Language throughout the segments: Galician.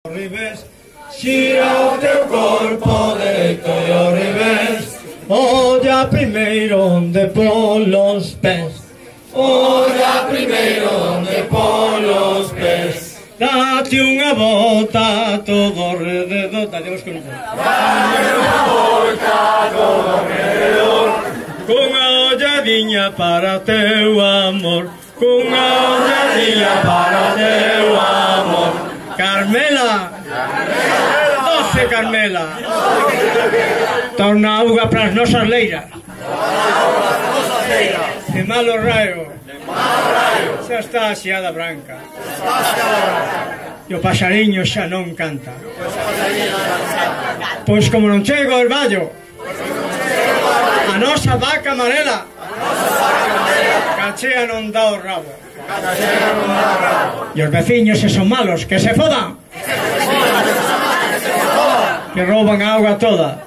Ribes, xira o teu corpo deito e o ribes, olla primeiro onde polos pés, olla primeiro onde polos pés. Date unha volta todo alrededor. Date con un date unha volta todo alrededor, cunha olladiña para teu amor, cunha olladiña para teu amor. Carmela, doce Carmela, torna auga para as nosas leiras, de malo raio, xa está a xiada branca, e o paxariño xa non canta. Pois como non chego o ervallo, a nosa vaca amarela, cachea non dá o rabo. E os veciños se son malos, que se fodan, que rouban a auga toda.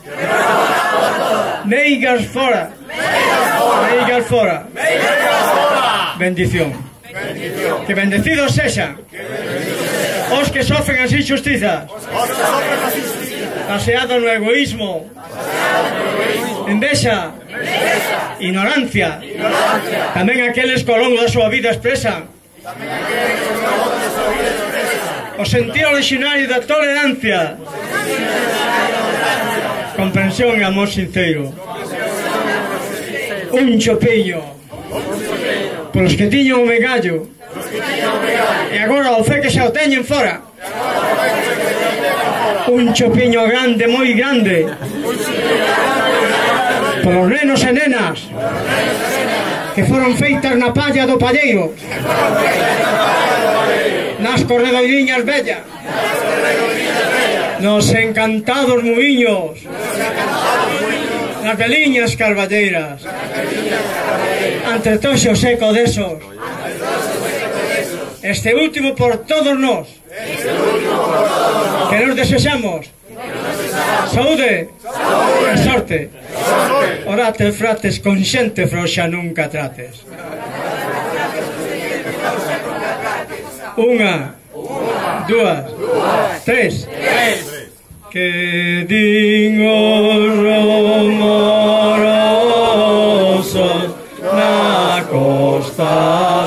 Meigas fora, meigas fora. Bendición. Que bendecidos sexan os que sofren as injustizas, baseado no egoísmo, envexa, ignorancia. Tamén aqueles que ao longo da súa vida expresan o sentir originario da tolerancia, comprensión e amor sincero. Un chopiño polos que tiñan o megallo e agora o fe que xa o teñen fora. Un chopiño grande, moi grande, polos nenos e nenas que foron feitas na palla do palleiro, nas corredoiriñas bellas, nos encantados muiños, nas veliñas carballeiras, ante toxo seco desos. Este último por todos nós, que nos desexamos saúde e sorte. Orate, frates, con xente frouxa nunca trates. Unha, dúas, tres. Que din os rumorosos na costa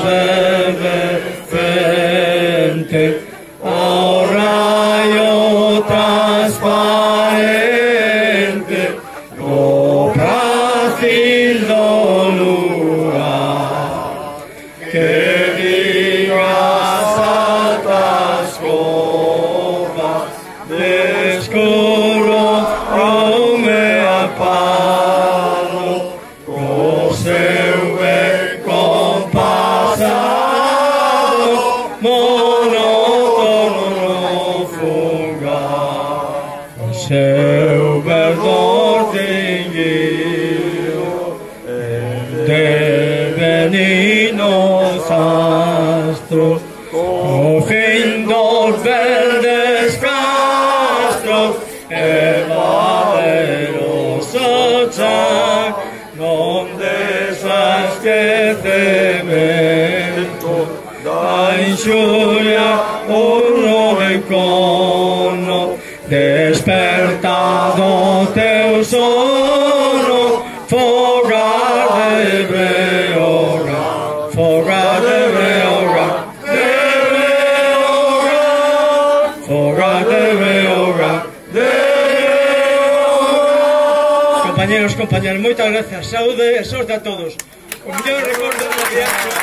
fervente, ao raio transparente, no prácil do lugar, que digas altas covas de escuro me apalo, co seu ben compasado, monótono no fugar, co seu verdor tinguido de beninos astros, o fin dos verdes castros e valeroso chan, non desasquecemento da inxuria o encono, despertado teu sono, fogar de Breogán, fogar de Breogán, fogar de Breogán, de Breogán. Compañeros, compañeras, moitas grazas, saúde e sorte a todos. O mellor recordo do viaxe.